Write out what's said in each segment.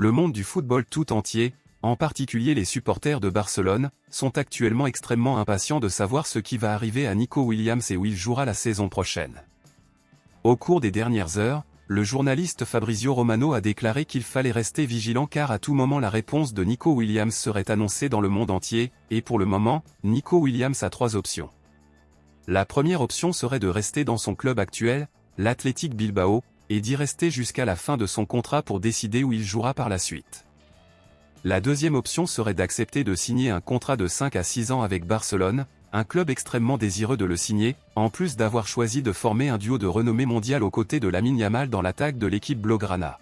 Le monde du football tout entier, en particulier les supporters de Barcelone, sont actuellement extrêmement impatients de savoir ce qui va arriver à Nico Williams et où il jouera la saison prochaine. Au cours des dernières heures, le journaliste Fabrizio Romano a déclaré qu'il fallait rester vigilant car à tout moment la réponse de Nico Williams serait annoncée dans le monde entier, et pour le moment, Nico Williams a 3 options. La première option serait de rester dans son club actuel, l'Athletic Bilbao, et d'y rester jusqu'à la fin de son contrat pour décider où il jouera par la suite. La deuxième option serait d'accepter de signer un contrat de 5 à 6 ans avec Barcelone, un club extrêmement désireux de le signer, en plus d'avoir choisi de former un duo de renommée mondiale aux côtés de Lamine Yamal dans l'attaque de l'équipe blaugrana.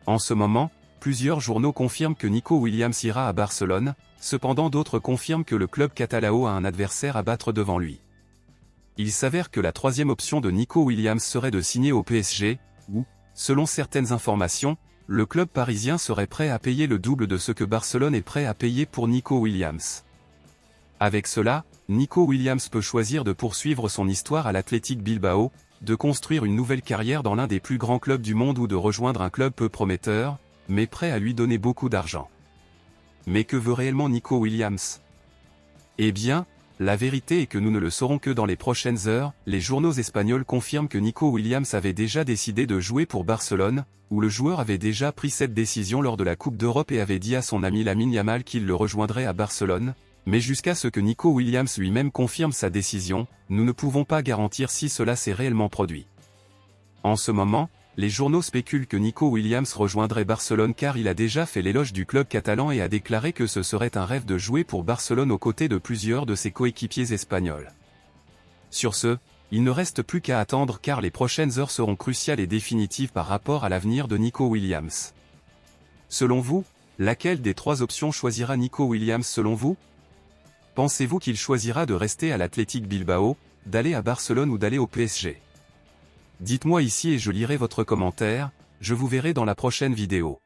En ce moment, plusieurs journaux confirment que Nico Williams ira à Barcelone, cependant d'autres confirment que le club catalao a un adversaire à battre devant lui. Il s'avère que la troisième option de Nico Williams serait de signer au PSG, où, selon certaines informations, le club parisien serait prêt à payer le double de ce que Barcelone est prêt à payer pour Nico Williams. Avec cela, Nico Williams peut choisir de poursuivre son histoire à l'Athletic Bilbao, de construire une nouvelle carrière dans l'un des plus grands clubs du monde ou de rejoindre un club peu prometteur, mais prêt à lui donner beaucoup d'argent. Mais que veut réellement Nico Williams? Eh bien, la vérité est que nous ne le saurons que dans les prochaines heures. Les journaux espagnols confirment que Nico Williams avait déjà décidé de jouer pour Barcelone, où le joueur avait déjà pris cette décision lors de la Coupe d'Europe et avait dit à son ami Lamine Yamal qu'il le rejoindrait à Barcelone, mais jusqu'à ce que Nico Williams lui-même confirme sa décision, nous ne pouvons pas garantir si cela s'est réellement produit. En ce moment, les journaux spéculent que Nico Williams rejoindrait Barcelone car il a déjà fait l'éloge du club catalan et a déclaré que ce serait un rêve de jouer pour Barcelone aux côtés de plusieurs de ses coéquipiers espagnols. Sur ce, il ne reste plus qu'à attendre car les prochaines heures seront cruciales et définitives par rapport à l'avenir de Nico Williams. Selon vous, laquelle des 3 options choisira Nico Williams selon vous? Pensez-vous qu'il choisira de rester à l'Athletic Bilbao, d'aller à Barcelone ou d'aller au PSG? Dites-moi ici et je lirai votre commentaire, je vous verrai dans la prochaine vidéo.